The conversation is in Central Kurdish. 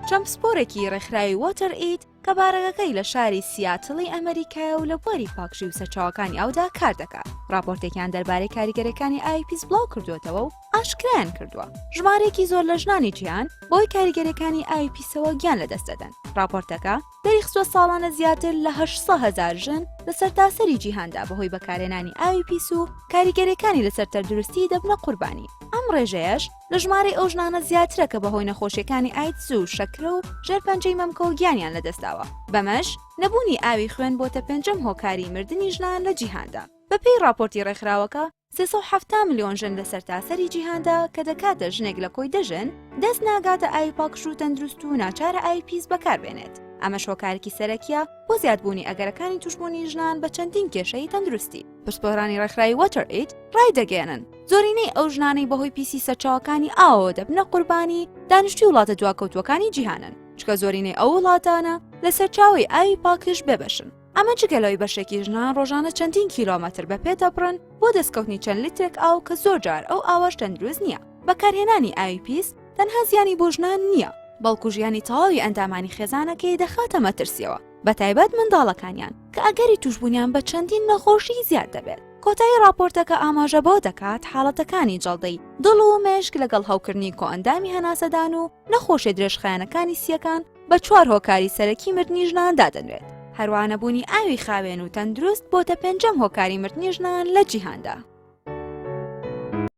چەمپسپۆرێکی ڕێکخراوی وۆتەر ئید کە بارەکەی لە شاری سیاتڵی ئەمریکایە و لە بواری پاکشی و سەرچاوەکانی ئەودا کار دەکات. راپۆرتێکیان دەربارەی کاریگەرەکانی IPs بڵاو کردوێتەوە و ئاشکرایان کردووە. ژمارەیەکی زۆر لە ژنانی جیهان بۆی کاریگەرەکانی IPسەوە گیان لەدەست دەدەن. راپۆرتەکە دەریخستووە ساڵانە زیاتر لە 800,000 ژن لە سەرتاسەری جیهاندا بەهۆی بەکارهێنانی IPs و کاریگەرەکانی لەسەر تەندروستی دەبنە قوربانی. ئەم ڕێژەیەش لە ژمارەی ئەو ژنانە زیاترە کە بەهۆی نەخۆشیەکانی ئایدز و شەکرە و ژێرپەنجەی مەمکە و گیانیان لەدەستداوە. بەمەش نەبوونی ئاوی خوێن بۆتە پێنجەم هۆکاری مردنی ژنان لە جیهاندا. بەپێی راپۆرتی ڕێکخراوەکە 370 ملیۆن ژن لە سەرتاسەری جیهاندا کە دەکاتە ژنێک لە کۆی دەژن دەست ناگاتە ئاوی پاکش و تەندروست و ناچارە IPs بەکاربێنێت. ئەمەش هۆکارێکی سەرەکیە بۆ زیادبوونی ئەگەرەکانی توشبوونی ژنان بە چەندین کێشەی تەندروستی. پشتپۆرانی ڕێکخراوی وۆتەر ئید ڕای دەگەێنن زۆرینەی ئەو ژنانەی بەهۆی پیسی سەرچاوەکانی ئاوە دەبنە قوربانی دانیشتوی وڵاتە دواکەوتوەکانی جیهانن، چکە زۆرینەی ئەو وڵاتانە لە سەرچاوی ئاوی پاکش ببەشن. ئەمە جگەلەوەی بەشێکی ژنان ڕۆژانە چەندین کیلۆمەتر بەپێ دەبڕن بۆ دەستکەوتنی چەند لیترێک ئاو کە زۆر جار ئەو ئاوەش تەندروست نییە. بەکارهێنانی IPs تەنها زیانی بۆ ژنان نییە، بەڵکو ژیانی تەواوی ئەندامانی خێزانەکەی دەخاتە مەترسیەوە، بەتایبەت منداڵەکانیان کە ئەگەری توشبوونیان بە چەندین نەخۆشی زیاد دەبێت. کۆتایی راپۆرتەکە ئاماژە بۆ دەکات حاڵەتەکانی جەڵدەی دڵ و مێشک لەگەڵ هەوکردنی کۆئەندامی هەناسەدان و نەخۆشی درێژخایەنەکانی سیەکان بە 4 هۆکاری سەرەکی مردنی ژنان دادەنوێت. هەروانەبوونی ئاوی خاوێن و تەندروست بۆتە پێنجەم هۆکاری مردنی ژنان لە جیهاندا.